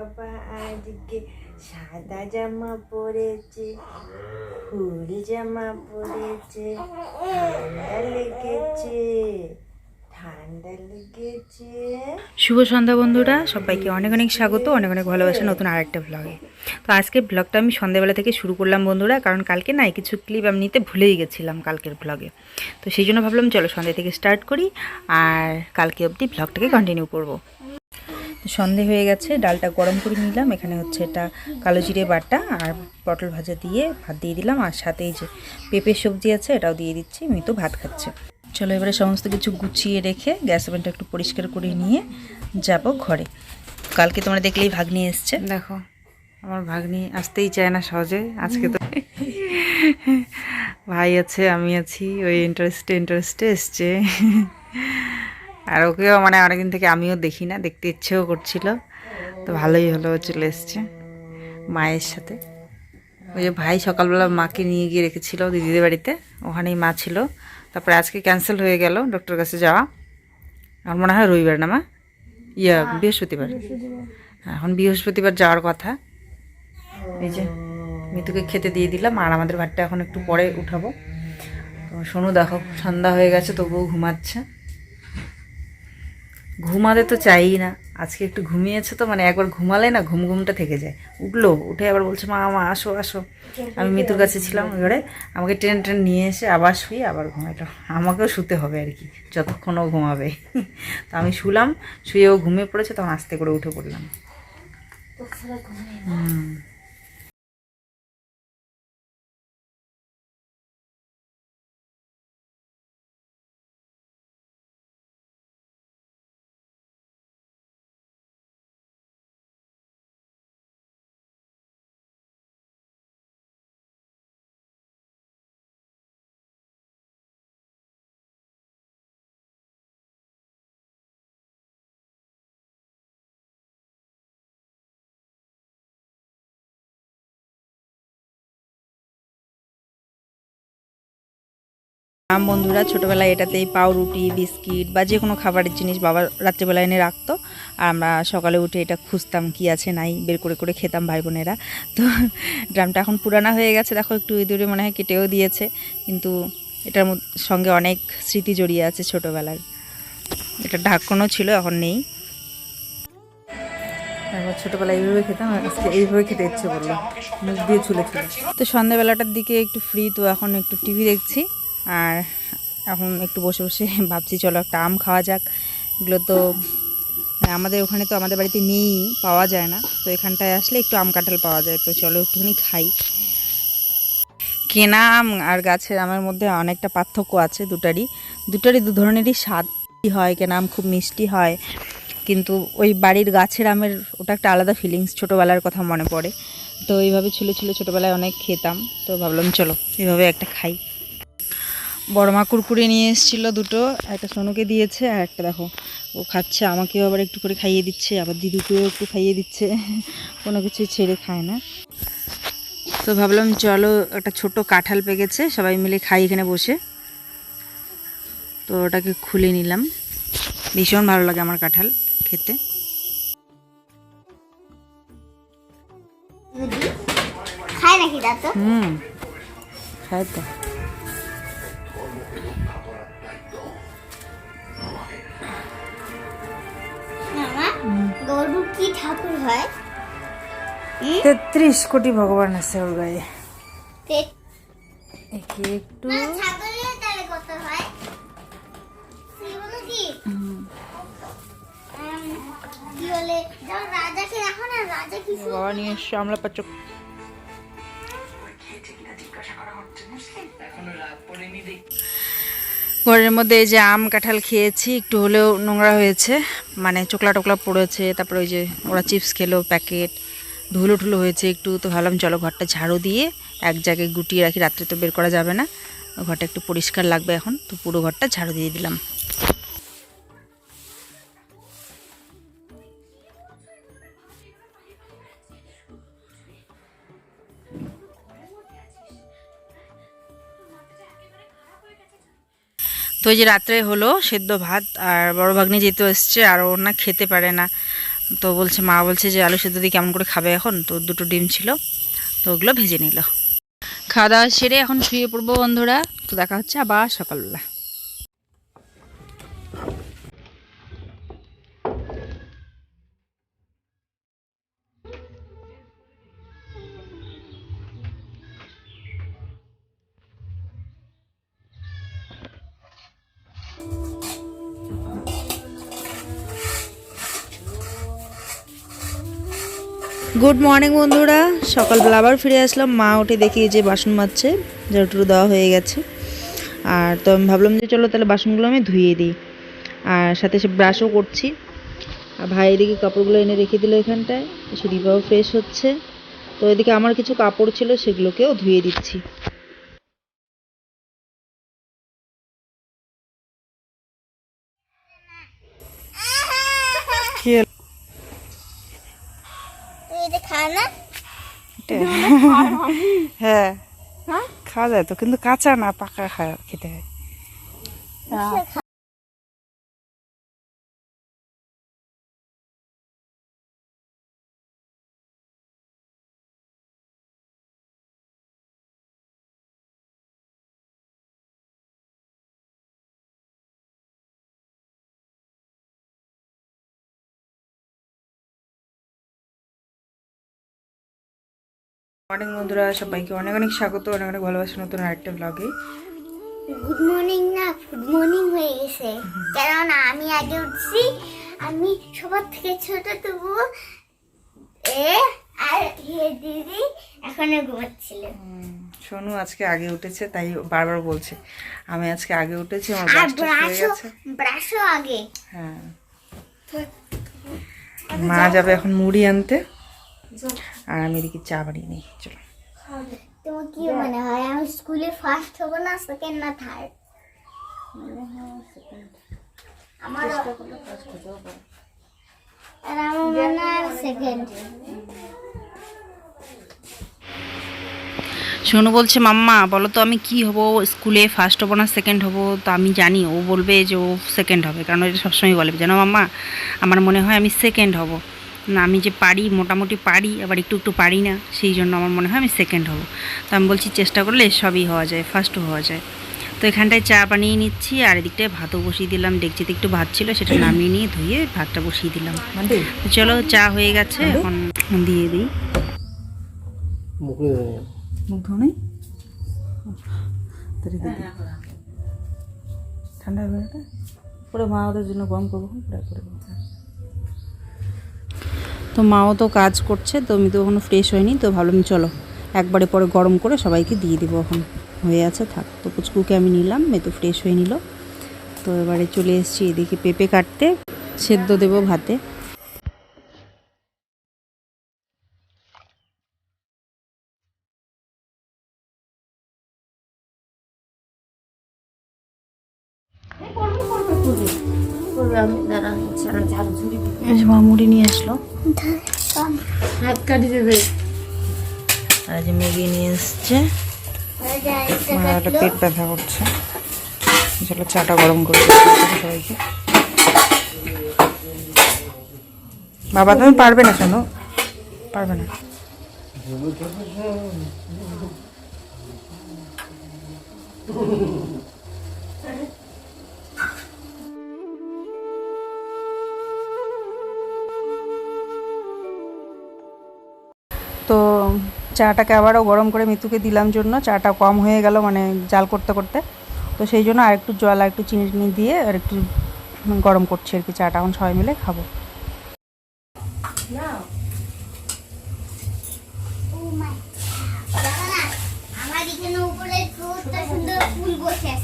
বাবা আজকে সাদা জামা পরেছে, ফুল জামা পরেছে, ঠান্ডা লেগেছে, ঠান্ডা লেগেছে। শুভ সন্ধ্যা বন্ধুরা, সবাইকে অনেক অনেক স্বাগত, অনেক অনেক ভালোবাসা নতুন আরেকটা ব্লগে। তো আজকের ব্লগটা আমি সন্ধ্যাবেলা থেকে শুরু করলাম বন্ধুরা, কারণ কালকে না কিছু ক্লিপ আমি নিতে ভুলেই গেছিলাম কালকের ব্লগে। তো সেই জন্য ভাবলাম চলো সন্ধ্যা থেকে স্টার্ট করি আর কালকে অবধি ব্লগটাকে কন্টিনিউ করব। সন্ধে হয়ে গেছে, ডালটা গরম করে নিলাম। এখানে হচ্ছে এটা কালো জিরে বাটা আর পটল ভাজা দিয়ে ভাত দিয়ে দিলাম, আর সাথে এই যে পেঁপের সবজি আছে এটাও দিয়ে দিচ্ছি। মিতু ভাত খাচ্ছে। চলো এবারে সমস্ত কিছু গুছিয়ে রেখে গ্যাস ওভেনটা একটু পরিষ্কার করে নিয়ে যাব ঘরে। কালকে তোমরা দেখলেই ভাগ্নি এসছে, দেখো আমার ভাগ্নি আসতেই চায় না সহজে। আজকে তো ভাই আছে, আমি আছি, ওই ইন্টারেস্টে এসছে। আর ওকেও মানে অনেকদিন থেকে আমিও দেখি না, দেখতে ইচ্ছেও করছিল। তো ভালোই হলো, চলে এসছে মায়ের সাথে। ওই যে ভাই সকালবেলা মাকে নিয়ে গিয়ে রেখেছিল দিদিদের বাড়িতে, ওখানেই মা ছিল। তারপরে আজকে ক্যান্সেল হয়ে গেল ডক্টর কাছে যাওয়া। আমার মনে হয় রবিবার না মা, বৃহস্পতিবার। এখন বৃহস্পতিবার যাওয়ার কথা। এই যে মিতুকে খেতে দিয়ে দিলাম, আর আমাদের ভাতটা এখন একটু পরে উঠাবো। তো শোনো দেখো সন্ধ্যা হয়ে গেছে তবুও ঘুমাচ্ছে। ঘুমাতে তো চাই না, আজকে একটু ঘুমিয়েছে তো, মানে একবার ঘুমালে না ঘুমটা থেকে যায়। উঠে আবার বলছে মা মা আসো আসো। আমি মিতুর কাছে ছিলাম, এবারে আমাকে ট্রেন নিয়ে এসে আবার শুয়ে আবার ঘুমাইলো। আমাকেও শুতে হবে আর কি, যতক্ষণও ঘুমাবে। তো আমি শুলাম, শুয়েও ঘুমিয়ে পড়েছে, তখন আস্তে করে উঠে পড়লাম। বন্ধুরা ছোটোবেলায় এটাতেই পাউরুটি বিস্কিট বা যে কোনো খাবারের জিনিস বাবা রাত্রিবেলা এনে রাখতো, আর আমরা সকালে উঠে এটা খুঁজতাম কি আছে নাই, বের করে করে খেতাম ভাই বোনেরা। তো ড্রামটা এখন পুরানা হয়ে গেছে, দেখো একটু ইঁদুরে মনে হয় কেটেও দিয়েছে, কিন্তু এটার সঙ্গে অনেক স্মৃতি জড়িয়ে আছে ছোটোবেলার। এটা ঢাকনও ছিল, এখন নেই। একবার ছোটোবেলায় এইভাবে খেতাম, আজকে এইভাবে খেতে ইচ্ছে করলো, মুখ দিয়ে ছুলে ছুলে। তো সন্ধ্যাবেলাটার দিকে একটু ফ্রি, তো এখন একটু টিভি দেখছি, আর এখন একটু বসে বসে ভাবছি চলো একটা আম খাওয়া যাক। এগুলো তো আমাদের ওখানে তো আমাদের বাড়িতে নেই, পাওয়া যায় না, তো এখানটায় আসলে একটু আম কাঁঠাল পাওয়া যায়, তো চলো একটুখানি খাই। কেনা আম আর গাছের আমের মধ্যে অনেকটা পার্থক্য আছে, দুটারই দু ধরনেরই স্বাদ হয়। কেনা আম খুব মিষ্টি হয়, কিন্তু ওই বাড়ির গাছের আমের ওটা একটা আলাদা ফিলিংস, ছোটোবেলার কথা মনে পড়ে। তো এইভাবে ছিল ছোটোবেলায় অনেক খেতাম, তো ভাবলাম চলো এইভাবে একটা খাই। বড় মা কুরকুরে নিয়ে এসেছিলো দুটো, একটা সোনুকে দিয়েছে আর একটা দেখো ও খাচ্ছে, আমাকেও আবার একটু করে খাইয়ে দিচ্ছে, আবার দিদুকেও একটু খাইয়ে দিচ্ছে। কোনো কিছুই ছেড়ে খায় না। তো ভাবলাম চলো একটা ছোট কাঁঠাল পেকেছে, সবাই মিলে খাই এখানে বসে। তো ওটাকে খুলে নিলাম, ভীষণ ভালো লাগে আমার কাঁঠাল খেতে। খায় নাকি দাদা? খায় তো। গরু কি ঠাকুর হয়? 33 কোটি ভগবান আছে ওর গায়ে। একে একটু ছাগলের তাহলে কত হয়? কি বলে রাজাকে রাখো না, রাজা কি বাবা নিয়ে এসছে আমলা পাচক। ঘরের মধ্যে এই যে আম কাঁঠাল খেয়েছি, একটু হলেও নোংরা হয়েছে, মানে চোকলা টোকলা পড়েছে। তারপরে ওই যে ওরা চিপস খেলো, প্যাকেট ধুলো টুলো হয়েছে একটু। তো ভাবলাম চলো ঘরটা ঝাড়ু দিয়ে এক জায়গায় গুটিয়ে রাখি, রাত্রে তো বের করা যাবে না, ঘরটা একটু পরিষ্কার লাগবে এখন। তো পুরো ঘরটা ঝাড়ু দিয়ে দিলাম। তো এই যে রাত্রে হলো সেদ্ধ ভাত, আর বড় ভাগ্নি যেহেতু এসছে আর ওর না খেতে পারে না, তো বলছে, মা বলছে যে আলু সেদ্ধ দিয়ে কেমন করে খাবে এখন, তো দুটো ডিম ছিল তো ওগুলো ভেজে নিল। খাওয়া দাওয়া সেরে এখন শুয়ে পড়বো বন্ধুরা। তো দেখা হচ্ছে আবার সকালবেলা। গুড মর্নিং বন্ধুরা, সকালবেলা আবার ফিরে আসলাম। মা উঠে দেখি যে বাসন মাজছে, ঝাড়ু দেওয়া হয়ে গেছে। আর তো আমি ভাবলাম যে চলো তাহলে বাসনগুলো আমি ধুয়ে দিই, আর সাথে সে ব্রাশও করছি। আর ভাই এদিকে কাপড়গুলো এনে রেখে দিল এখানটায়, সে রিবাও ফ্রেশ হচ্ছে। তো এদিকে আমার কিছু কাপড় ছিল সেগুলোকেও ধুয়ে দিচ্ছি। হ্যাঁ খাওয়া যায় তো, কিন্তু কাঁচা না, পাকা খেতে হয়। মর্নিং বন্ধুরা, সবাইকে অনেক অনেক স্বাগত, অনেক অনেক ভালোবাসা নতুন আরেকটা ব্লগে। গুড মর্নিং না, গুড মর্নিং হয়ে গেছে, কেননা আমি আগে উঠছি। আমি সবার থেকে ছোট তবু আর দিদি এখনো ঘুমাচ্ছিল। সোনু আজকে আগে উঠেছে, তাই বারবার বলছে আমি আজকে আগে উঠেছি, আমার ব্রাশও আগে। হ্যাঁ, মা যাবে এখন মুড়ি আনতে, আর আমি এদিকে চা বানিয়ে নিই। চলো। তোমার কি মনে হয় আমি স্কুলে ফার্স্ট হব না সেকেন্ড না থার্ড? আমার মনে হয় সেকেন্ড। সোনু বলছে মাম্মা বলো তো আমি কি হব, স্কুলে ফার্স্ট হবো না সেকেন্ড হবো? তো আমি জানি ও বলবে যে ও সেকেন্ড হবে, কারণ এটা সবসময় বলে, জানো মাম্মা আমার মনে হয় আমি সেকেন্ড হব না, আমি যে পারি মোটামুটি পারি, আবার একটু একটু পারি না, সেই জন্য আমার মনে হয় আমি সেকেন্ড হব। তো আমি বলছি চেষ্টা করলে সবই হওয়া যায়, ফার্স্টও হওয়া যায়। তো এখানটায় চা বানিয়ে নিচ্ছি, আর এদিকটায় ভাতও বসিয়ে দিলাম। ডেকচিতে একটু ভাত ছিল, সেটা নামিয়ে নিয়ে ধুয়ে ভাতটা বসিয়ে দিলাম। তো চলো, চা হয়ে গেছে, এখন দিয়ে দিই। মুখ ধোনে ঠান্ডা হবে এটা পরে, মা ওদের জন্য গরম করবো করে। তো মাও তো কাজ করছে, তো আমি তো এখনো ফ্রেশ হয়নি, তো ভাবলাম চলো একবারে পরে গরম করে সবাইকে দিয়ে দিব। এখন হয়ে আছে, থাক। তো পুচকুকে আমি নিলাম, মেয়ে তো ফ্রেশ হয়ে নিল। তো এবারে চলে এসেছি এদিকে পেঁপে কাটতে, সেদ্ধ দেবো ভাতে। মা মুড়ি নিয়ে আসলো, হাত কাটি দেবে। আর যে ম্যাগি নিয়ে এসছে, একটা পেট ব্যথা করছে। চলো চাটা গরম করে সবাইকে। বাবা তুমি পারবে না, শোনো পারবে না। তো চাটাকে আবারও গরম করে মিতুকে দিলাম জন্য, চাটা কম হয়ে গেল মানে জাল করতে করতে। তো সেই জন্য আর একটু জল আর একটু চিনি টিনি দিয়ে আর একটু গরম করছি আর কি চাটা, এখন সবাই মিলে খাবো।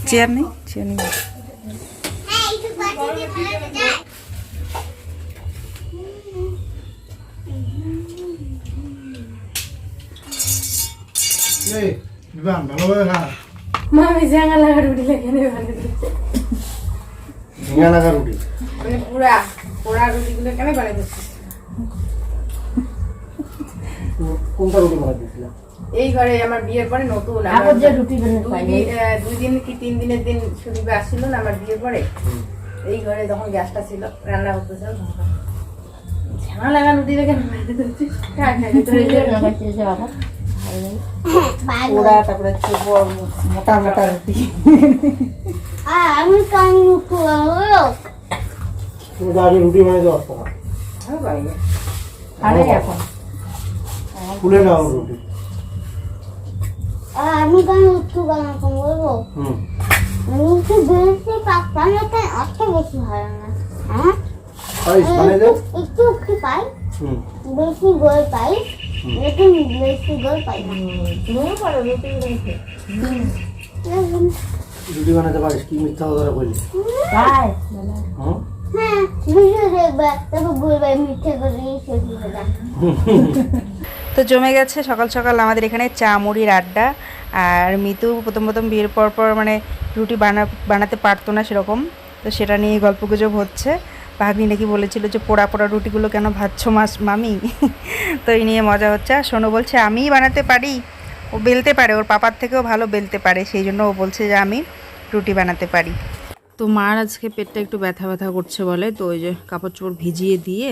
চেয়ার নেই, চেয়ার নেই। মামি ঝাঙা লাগা রুটি লেগে নেবে, ঝাঙা লাগা রুটি মানে পুরা পোড়া রুটিগুলো কেন বানাই দিচ্ছিস? কোনটা রুটি বানাই দিছিলাম? এই ঘরে আমার বিয়ের পরে নতুন আবার যে রুটি বানাই 2 দিন কি 3 দিনের দিন সুদীপে আসছিল না আমার বিয়ের পরে, এই ঘরে যখন গ্যাসটা ছিল রান্না করতেছিলাম ভালো লাগা রুটি দেখে ওরা তারপরে হচ্ছে মোটা মোটা রুটি। আমি কান মুখো তুমি তো আগে রুটি বানিয়ে আসতো না, আরে এখন খুলে নাও রুটি। আমি কান মুখো বানাবো বলবো আমি তো বেশি পাকতাম না, অত বেশি ভালো না। হ্যাঁ বানিয়ে দাও। একটু একটু পাই, বেশি গোল পাই, লেকিন বেশি গোল পাই না। তুমিও পারো রুটি বানাতে। রুটি বানাতে পারিস? কি মিথ্যা কথা বলি? তাই হ্যাঁ হ্যাঁ ভিডিও দেখবে, তারপর বলবে মিথ্যে করে সত্যি কথা। তো জমে গেছে সকাল সকাল আমাদের এখানে চা মুড়ির আড্ডা। আর মিতু প্রথম প্রথম বিয়ের পর পর মানে রুটি বানাতে পারতো না সেরকম, তো সেটা নিয়ে গল্পগুজব হচ্ছে। ভাগ্নি নাকি বলেছিল যে পোড়া পোড়া রুটিগুলো কেন ভাজছো মামি। তো এই নিয়ে মজা হচ্ছে। আর সোনু বলছে আমিই বানাতে পারি, ও বেলতে পারে, ওর পাপার থেকেও ভালো বেলতে পারে, সেই জন্য ও বলছে যে আমি রুটি বানাতে পারি। তো মার আজকে পেটটা একটু ব্যথা ব্যথা করছে বলে, তো ওই যে কাপড় চোপড় ভিজিয়ে দিয়ে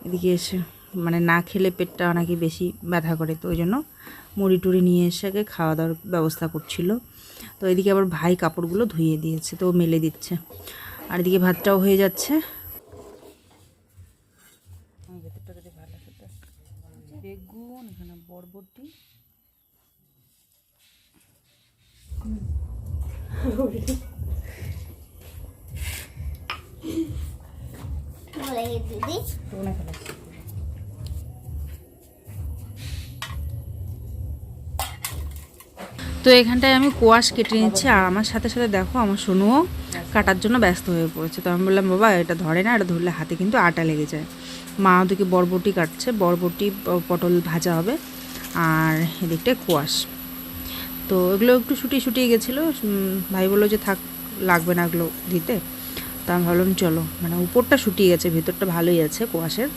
এদিকে এসে মানে না খেলে পেটটা নাকি বেশি ব্যথা করে, তো ওই জন্য মুড়ি টুড়ি নিয়ে এসে আগে খাওয়া দাওয়ার ব্যবস্থা করছিল। তো এদিকে আবার ভাই কাপড়গুলো ধুয়ে দিয়েছে, তো ও মেলে দিচ্ছে। আর এদিকে ভাতটাও হয়ে যাচ্ছে। বেগুন, এখানে বরবটি, বলে দিদি তো এখানটায় আমি কোয়াশ কেটে নিচ্ছি। আর আমার সাথে সাথে দেখো আমার সোনুও কাটার জন্য ব্যস্ত হয়ে পড়েছে। তো আমি বললাম বাবা এটা ধরে না, এটা ধরলে হাতে কিন্তু আটা লেগে যায়। মা ওদিকে বরবটি কাটছে, বরবটি পটল ভাজা হবে, আর এদিকটায় কোয়াশ। তো এগুলো একটু শুটিয়ে গেছিলো, ভাই বললো যে থাক লাগবে না এগুলো দিতে। তো আমি ভাবলাম চলো, মানে উপরটা শুটিয়ে গেছে, ভেতরটা ভালোই আছে কোয়াশের,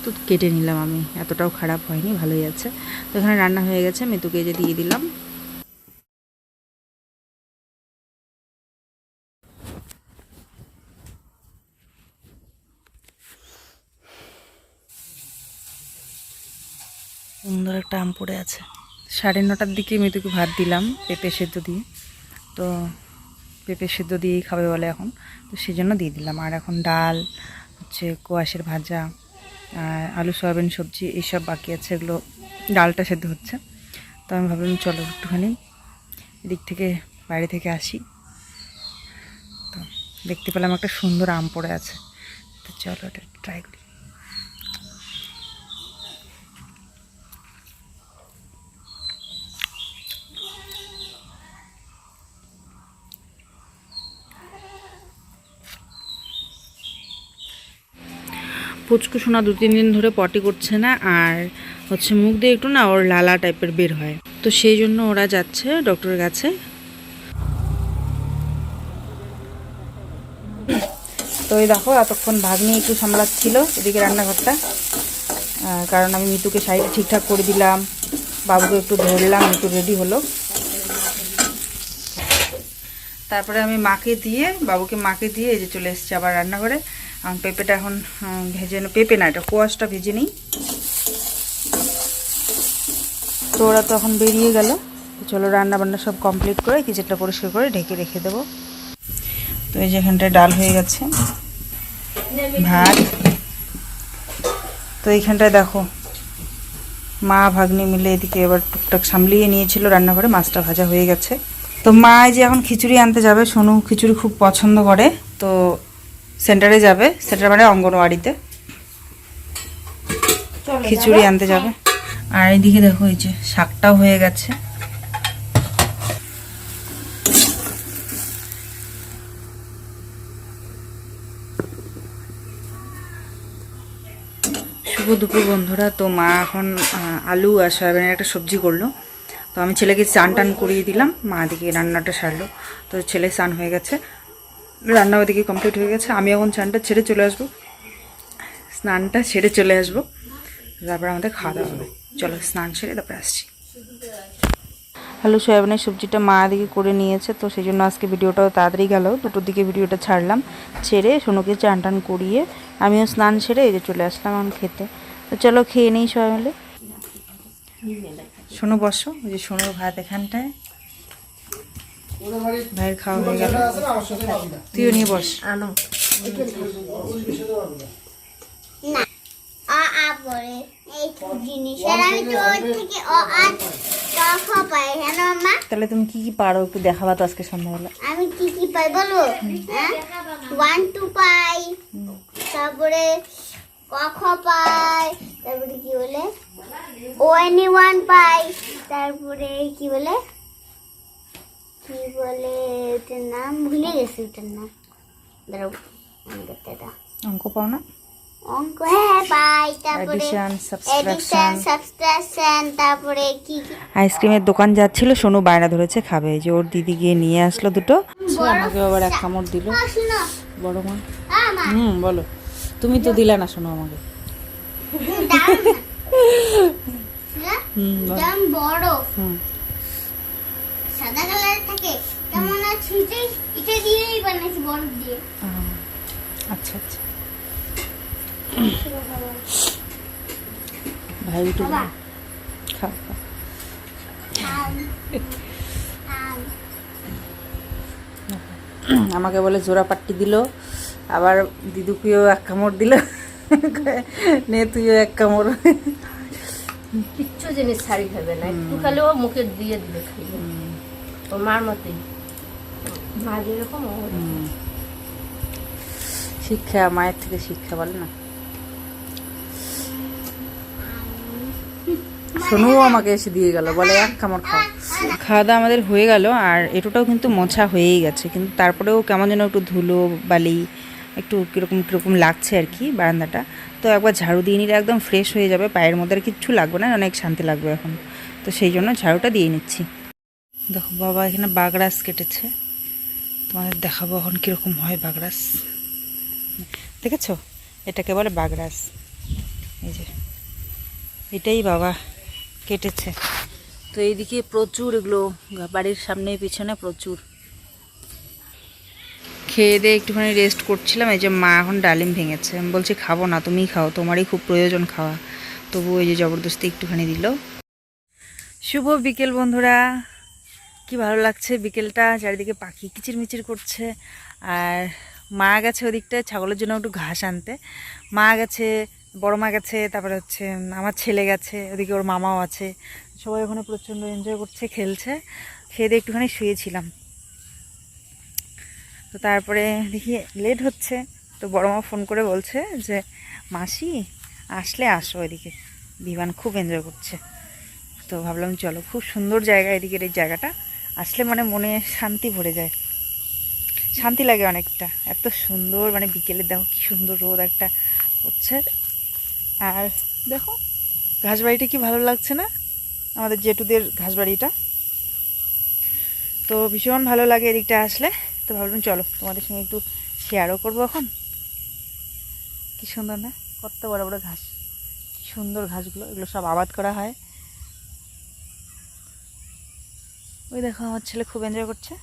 তো কেটে নিলাম আমি, এতটাও খারাপ হয়নি, ভালোই আছে। তো এখানে রান্না হয়ে গেছে, মিতুকে যে দিয়ে দিলাম। সুন্দর একটা আম পড়ে আছে। 9:30টার দিকে মিতুকে ভাত দিলাম পেঁপে সেদ্ধ দিয়ে, তো পেঁপে সেদ্ধ দিয়েই খাবে বলে এখন, তো সেই জন্য দিয়ে দিলাম। আর এখন ডাল হচ্ছে, কোয়াশের ভাজা, আর আলু সয়াবিন সবজি এইসব বাকি আছে, এগুলো ডালটা সেদ্ধ হচ্ছে। তো আমি ভাবলাম চলো একটুখানি এদিক থেকে বাইরে থেকে আসি। তো দেখতে পেলাম একটা সুন্দর আম পড়ে আছে, তো চলো এটা ট্রাই করি। পুচকু সোনা 2-3 দিন ধরে পটি করছে না, আর হচ্ছে মুখ দিয়ে একটু না ওর লালা টাইপের বের হয়, তো সেই জন্য ওরা যাচ্ছে ডক্টরের কাছে। তো এই দেখো এতক্ষণ ভাগ্নি একটু সামলাচ্ছিল এদিকে রান্নাঘরটা, কারণ আমি মিতুকে শাড়িটা ঠিকঠাক করে দিলাম, বাবুকে একটু ধরলাম, একটু রেডি হলো। তারপরে আমি বাবুকে মাকে দিয়ে এই যে চলে এসেছি আবার রান্নাঘরে। পেঁপেটা এখন ভেজে পেঁপে না, এটা কোয়াশটা ভেজে নিই। তো ওরা তো এখন বেরিয়ে গেল, তো চলো রান্না বান্না সব কমপ্লিট করে কিচেনটা পরিষ্কার করে ঢেকে রেখে দেবো। তো এই যে এখানটায় ডাল হয়ে গেছে, ভাত। তো এইখানটায় দেখো মা ভাগ্নি মিলে এদিকে এবার টুকটাক সামলিয়ে নিয়েছিল রান্নাঘরে, মাছটা ভাজা হয়ে গেছে। তো মা যে এখন খিচুড়ি আনতে যাবে, সোনু খিচুড়ি খুব পছন্দ করে, তো সেন্টারে যাবে, সেন্টার মানে অঙ্গনওয়াড়িতে খিচুড়ি আনতে যাবে। আর এইদিকে দেখো এই যে শাকটাও হয়ে গেছে। শুভ দুপুর বন্ধুরা। তো মা এখন আলু আর সয়াবিনের একটা সবজি করলো, তো আমি ছেলেকে চান টান করিয়ে দিলাম, মা দিকে রান্নাটা সারলো। তো ছেলে স্নান হয়ে গেছে, রান্না ওদিকে কমপ্লিট হয়ে গেছে। আমি এখন স্নানটা ছেড়ে চলে আসবো, তারপর আমাদের খাওয়া দাওয়া হবে। চলো স্নান সেরে তারপরে আসছি। আলু সয়াবিনের সবজিটা মা দিকে করে নিয়েছে, তো সেই জন্য আজকে ভিডিওটাও তাড়াতাড়ি গেল, 2টোর দিকে ভিডিওটা ছাড়লাম। ছেড়ে সোনুকে চান টান করিয়ে আমিও স্নান সেরে এই যে চলে আসলাম এখন খেতে। তো চলো খেয়ে নিই সবাই মিলে। সোনু বসো, ওই যে সোনুর ভাত এখানটায়, ভাইয়ের খাওয়া হয়ে গেল, তুইও নিয়ে বস। আনো না আ আ পড়ে এই জিনিস আর আমি তো ওর থেকে অ আ ক খ পাই হ্যাঁ না মা? তাহলে তুমি কি কি পারো একটু দেখাবা তো আজকে সন্ধ্যাবেলা। আমি কি পাই বলো? হ্যাঁ 1 2 পাই, তারপরে ক খ পাই, তারপরে কি বলে ও এন 1 পাই, তারপরে কি বলে ওটার নাম ভুলে গেছি, ওটার নাম দাঁড়াও আমি করতে দাও। অঙ্ক পাও না? অঙ্ক হ্যাঁ পাই, তারপরে Addition, এডিশন subtraction। সাবট্রাকশন, তারপরে কি কি আইসক্রিমের দোকান যাচ্ছিল, সোনু বায়না ধরেছে খাবে, যে ওর দিদি গিয়ে নিয়ে আসলো দুটো, আমাকে আবার এক কামড় দিল শুনো বড় মা। মা বলো, তুমি তো দিলা না শোনো আমাকে। দাম বড় হুম সাদা কালার থাকে, তেমন আছে এটা দিয়েই বানাইছি বরফ দিয়ে। আচ্ছা আচ্ছা, ভাই একটু বাবা খাও খাও। আম আম আমাকে বলে জোড়া পাট্টি দিল, আবার দিদুকেও এক কামড় দিল, নে তুইও এক কামড়। কিচ্ছু জিনিস ছাড়ি খাবে না, একটু খালেও মুখে দিয়ে দিলে খাইবে। ও মার মতোই, মা যেরকম ও ওরকম। শিক্ষা মায়ের থেকে শিক্ষা বলে না। সোনুও আমাকে এসে দিয়ে গেল, বলে এক কামড় খাও। খাওয়া দাওয়া আমাদের হয়ে গেল, আর এটোটাও কিন্তু মোছা হয়েই গেছে, কিন্তু তারপরেও কেমন যেন একটু ধুলো বালি একটু কীরকম কীরকম লাগছে আর কি বারান্দাটা। তো একবার ঝাড়ু দিয়ে নিলে একদম ফ্রেশ হয়ে যাবে, পায়ের মধ্যে আর কিচ্ছু লাগবে না, অনেক শান্তি লাগবে এখন। তো সেই জন্য ঝাড়ুটা দিয়ে নিচ্ছি। দেখো বাবা এখানে বাগড়াস কেটেছে, তোমাদের দেখাবো এখন কীরকম হয় বাগড়াস। দেখেছো, এটাকে বলে বাগড়াস, এই যে এটাই বাবা কেটেছে। তো এইদিকে প্রচুর এগুলো বাড়ির সামনে পিছনে প্রচুর। খেয়ে দিয়ে একটুখানি রেস্ট করছিলাম, এই যে মা এখন ডালিম ভেঙেছে, আমি বলছি খাবো না, তুমিই খাও, তোমারই খুব প্রয়োজন খাওয়া, তবু ওই যে জবরদস্তি একটুখানি দিল। শুভ বিকেল বন্ধুরা, কি ভালো লাগছে বিকেলটা, চারিদিকে পাখি কিচিরমিচির করছে। আর মা গেছে ওদিকটায় ছাগলের জন্য একটু ঘাস আনতে, মা গেছে, বড় মা গেছে, তারপরে হচ্ছে আমার ছেলে গেছে, ওদিকে ওর মামাও আছে, সবাই ওখানে প্রচণ্ড এনজয় করছে, খেলছে। খেয়ে দিয়ে একটুখানি শুয়েছিলাম, তো তারপরে দেখি লেট হচ্ছে, তো বড় মা ফোন করে বলছে যে মাসি আসলে আসো এদিকে, বিমান খুব এনজয় করছে। তো ভাবলাম চলো, খুব সুন্দর জায়গা এদিকের, এই জায়গাটা আসলে মানে মনে শান্তি ভরে যায়, শান্তি লাগে অনেকটা, এত সুন্দর মানে বিকেলে দেখো কি সুন্দর রোদ একটা করছে। আর দেখো ঘাসবাড়িটা কি ভালো লাগছে না, আমাদের জেঠুদের ঘাসবাড়িটা, তো ভীষণ ভালো লাগে এদিকটা আসলে। তো ভাবলাম চলো তোমাদের সঙ্গে একটু শেয়ারও করবো এখন। কি সুন্দর না, কত বড় বড় ঘাস, কি সুন্দর ঘাসগুলো, এগুলো সব আবাদ করা হয়। ওই দেখো আমার ছেলে খুব এনজয় করছে।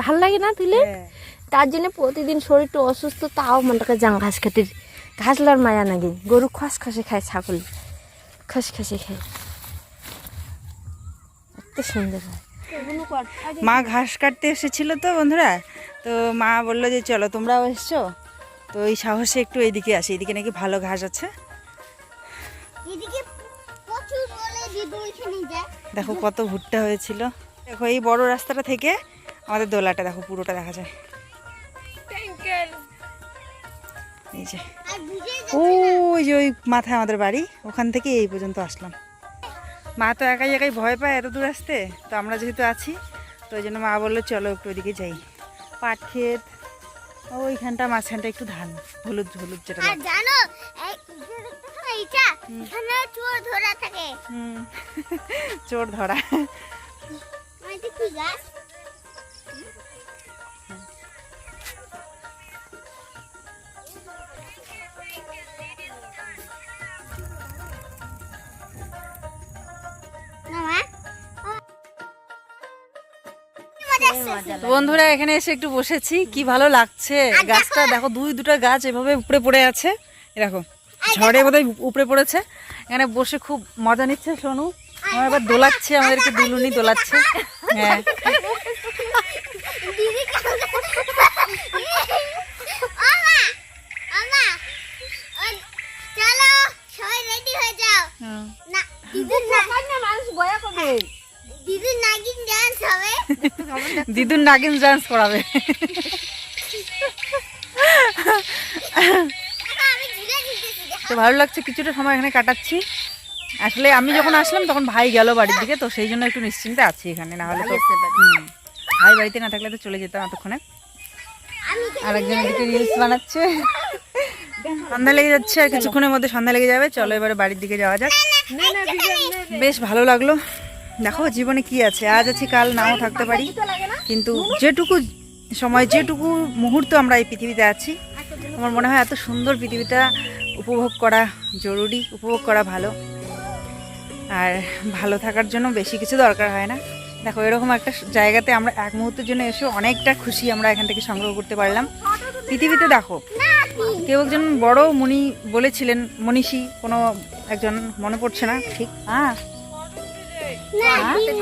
ভাল লাগে না তুলে? তার জন্য প্রতিদিন শরীরটা অসুস্থ, তাও মনটাকে যাং ঘাস খেতে। ঘাস লার মায়া নাকি, গরু খস খসে খায়, ছাগল খস খসে খায়, এত সুন্দর হয়। মা ঘাস কাটতে এসেছিল তো বন্ধুরা, তো মা বললো যে চলো তোমরাও এসছো, তো এই সাহসে একটু এইদিকে আসি, এদিকে নাকি ভালো ঘাস আছে। এদিকে প্রচুর বলে দিদি ওইখানে যায়। দেখো কত ভুট্টা হয়েছিল। দেখো এই বড় রাস্তাটা থেকে আমাদের দোলাটা দেখো পুরোটা দেখা যায়। এই যে আর বুঝে ওই যে ওই মাথায় আমাদের বাড়ি, ওখান থেকে এই পর্যন্ত আসলাম। মা তো একাই একাই ভয় পায় এত দূর আসতে, তো আমরা যেহেতু আছি তো ওই জন্য মা বললো চলো একটু ওইদিকে যাই। পাট ক্ষেত, ওইখানটা মাঝখানটা একটু ধান, হলুদ হলুদ যেটা আর লাগে। জানো এই যে দেখতেছো না এইটা, এখানে চোর ধরা থাকে। চোর ধরা। এটা কি গাছ? মামা তো বন্ধুরা এখানে এসে একটু বসেছি, কি ভালো লাগছে। গাছটা দেখো, দুটা গাছ এভাবে উপরে পড়ে আছে, এরকম ঝড়ে বোধহয় উপরে পড়েছে। এখানে বসে খুব মজা নিচ্ছে সোনু, আমার এবার দোলাচ্ছে, আমাদেরকে দুলুনি দোলাচ্ছে। হ্যাঁ দিদি মামা মামা চলো সবাই রেডি হয়ে যাও। না দিদির মানুষ বয়া করবে, দিদির নাগিন ডান্স হবে। দিদুর নাগিন ডান্স করাবে। আমি ঝুলে ঝুলতেছি। তো ভালো লাগছে, কিছুটা সময় এখানে কাটাচ্ছি। আসলে আমি যখন আসলাম তখন ভাই গেল বাড়ির দিকে, তো সেই জন্য একটু নিশ্চিন্তে আছি এখানে, না হলে তো ভাই বাড়িতে না থাকলে তো চলে যেতাম এতক্ষণে। আরেকজন এদিকে রিলস বানাচ্ছে। সন্ধ্যা লেগে যাচ্ছে, আর কিছুক্ষণের মধ্যে সন্ধ্যা লেগে যাবে। চলো এবারে বাড়ির দিকে যাওয়া যাক। বেশ ভালো লাগলো। দেখো জীবনে কি আছে, আজ আছি কাল নাও থাকতে পারি, কিন্তু যেটুকু সময় যেটুকু মুহূর্ত আমরা এই পৃথিবীতে আছি, আমার মনে হয় এত সুন্দর পৃথিবীটা উপভোগ করা জরুরি, উপভোগ করা ভালো। আর ভালো থাকার জন্য বেশি কিছু দরকার হয় না। দেখো এরকম একটা জায়গাতে আমরা এক মুহূর্তের জন্য এসে অনেকটা খুশি আমরা এখান থেকে সংগ্রহ করতে পারলাম। পৃথিবীতে দেখো কেউ একজন বড় মুনি বলেছিলেন, মনীষী কোনো একজন, মনে পড়ছে না ঠিক।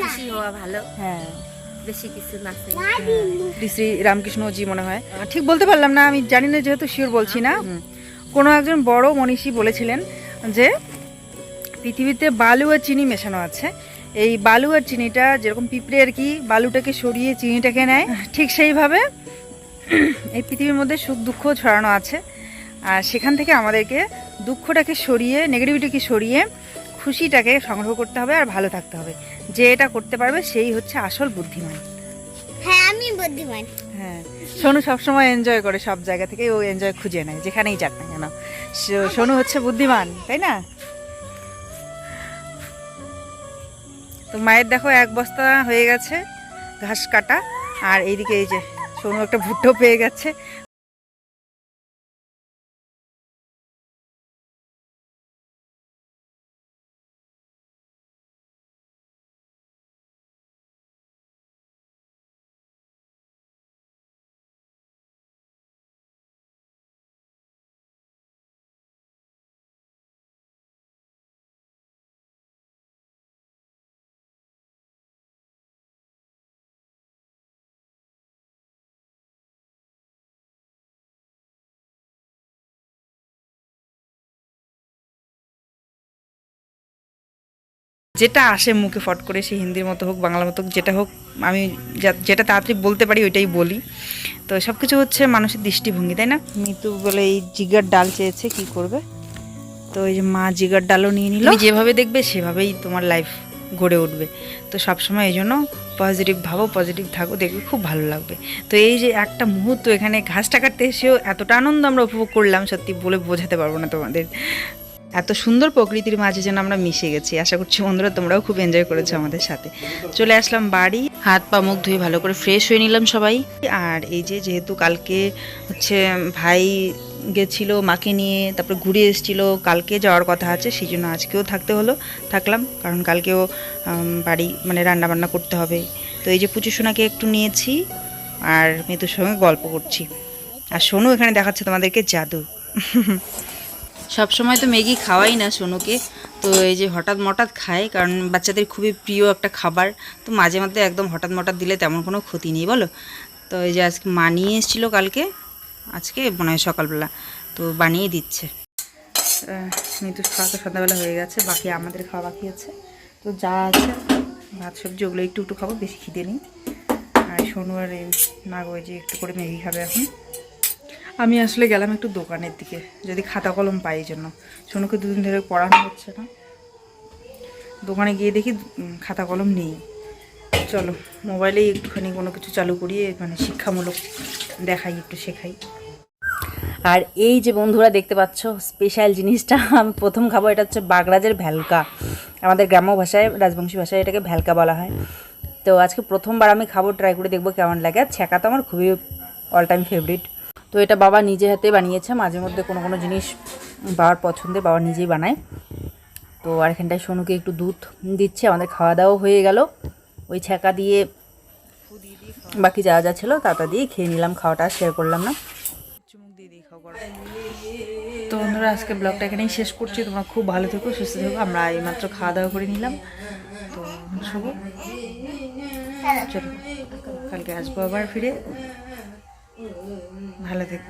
খুশি হওয়া ভালো, হ্যাঁ বেশি কিছু না। শ্রী রামকৃষ্ণজি মনে হয়, ঠিক বলতে পারলাম না, আমি জানি না যেহেতু শিওর বলছি না। কোনো একজন বড় মনীষী বলেছিলেন যে পৃথিবীতে বালু আর চিনি মেশানো আছে। এই বালু আর চিনিটা যেরকম পিঁপড়ে আর কি বালুটাকে সরিয়ে চিনিটাকে নেয়, ঠিক সেইভাবে এই পৃথিবীর মধ্যে সুখ দুঃখ ছড়ানো আছে। আর সেখান থেকে আমাদেরকে দুঃখটাকে সরিয়ে, নেগেটিভিটিকে সরিয়ে খুশিটাকে সংগ্রহ করতে হবে আর ভালো থাকতে হবে। যে এটা করতে পারবে সেই হচ্ছে আসল বুদ্ধিমান। হ্যাঁ আমি বুদ্ধিমান। হ্যাঁ, সোনু সবসময় এনজয় করে, সব জায়গা থেকে ও এনজয় খুঁজে নেয় যেখানেই যাক না কেন। সোনু হচ্ছে বুদ্ধিমান, তাই না? তো মায়ের দেখো এক বস্তা হয়ে গেছে ঘাস কাটা, আর এইদিকে এই যে সোনু একটা ভুট্টো পেয়ে গেছে। যেটা আসে মুখে ফট করে, সে হিন্দির মতো হোক বাংলার মতো হোক, যেটা হোক, আমি যেটা তাড়াতাড়ি বলতে পারি ওইটাই বলি। তো সব কিছু হচ্ছে মানুষের দৃষ্টিভঙ্গি, তাই না? মিতু বলে এই জিগার ডাল চেয়েছে, কি করবে? তো এই যে মা জিগার ডালও নিয়ে নিল। যেভাবে দেখবে সেভাবেই তোমার লাইফ গড়ে উঠবে। তো সবসময় এই জন্য পজিটিভ ভাবো, পজিটিভ থাকো, দেখবে খুব ভালো লাগবে। তো এই যে একটা মুহূর্ত এখানে ঘাসটা কাটতে এসেও এতটা আনন্দ আমরা উপভোগ করলাম, সত্যি বলে বোঝাতে পারবো না তোমাদের। এত সুন্দর প্রকৃতির মাঝে যেন আমরা মিশে গেছি। আশা করছি বন্ধুরা তোমরাও খুব এনজয় করেছো আমাদের সাথে। চলে আসলাম বাড়ি, হাত পা মুখ ধুয়ে ভালো করে ফ্রেশ হয়ে নিলাম সবাই। আর এই যে যেহেতু কালকে হচ্ছে ভাই গেছিলো মাকে নিয়ে, তারপর ঘুরে এসেছিলো, কালকে যাওয়ার কথা আছে, সেই জন্য আজকেও থাকলাম, কারণ কালকেও বাড়ি মানে রান্নাবান্না করতে হবে। তো এই যে পুচু সোনাকে একটু নিয়েছি আর মিতুর সঙ্গে গল্প করছি, আর সোনু এখানে দেখাচ্ছে তোমাদেরকে জাদু। সব সময় তো ম্যাগি খাওয়াই না সোনুকে, তো এই যে হঠাৎ মঠাৎ খায়, কারণ বাচ্চাদের খুবই প্রিয় একটা খাবার, তো মাঝে মধ্যে একদম হঠাৎ মঠাৎ দিলে তেমন কোনো ক্ষতি নেই বলো। তো এই যে আজকে মা নিয়ে এসেছিলো কালকে, আজকে মনে হয় সকালবেলা, তো বানিয়ে দিচ্ছে। মিতু খাওয়া তো সন্ধ্যাবেলা হয়ে গেছে, বাকি আমাদের খাওয়া বাকি আছে, তো যা আছে ভাত সবজি ওগুলো একটু একটু খাবো, বেশি খিদে নেই। আর সোনু আর নাগো যে একটু করে ম্যাগি খাবে এখন। আমি আসলে গেলাম একটু দোকানের দিকে, যদি খাতা কলম পাই, এই জন্য সোনুকে দুদিন ধরে পড়ানো হচ্ছে না, দোকানে গিয়ে দেখি খাতা কলম নেই। চলো মোবাইলেই একটুখানি কোনো কিছু চালু করিয়ে মানে শিক্ষামূলক দেখাই, একটু শেখাই। আর এই যে বন্ধুরা দেখতে পাচ্ছ স্পেশাল জিনিসটা আমি প্রথম খাবো, এটা হচ্ছে বাগরাজের ভ্যালকা, আমাদের গ্রাম্য ভাষায় রাজবংশী ভাষায় এটাকে ভ্যালকা বলা হয়। তো আজকে প্রথমবার আমি খাবো, ট্রাই করে দেখবো কেমন লাগে। আর ছ্যাঁকা তো আমার খুবই অল টাইম ফেভারিট। তো এটা বাবা নিজে হাতে বানিয়েছে, মাঝে মধ্যে কোনো কোনো জিনিস বাবার পছন্দের বাবা নিজেই বানায়। তো আর এখানটায় সোনুকে একটু দুধ দিচ্ছে, আমাদের খাওয়া দাওয়া হয়ে গেল, ওই ছ্যাঁকা দিয়ে বাকি যা যা ছিল তা দিয়ে খেয়ে নিলাম, খাওয়াটা শেয়ার করলাম না। চুমুক দিয়ে দিই খাওয়া। তো বন্ধুরা আজকে ব্লগটা এখানেই শেষ করছি, তোমরা খুব ভালো থেকো, সুস্থ থেকো। আমরা এইমাত্র খাওয়া দাওয়া করে নিলাম, তো শোবো, চলো কালকে আসবো আবার ফিরে, ভালো থেকো।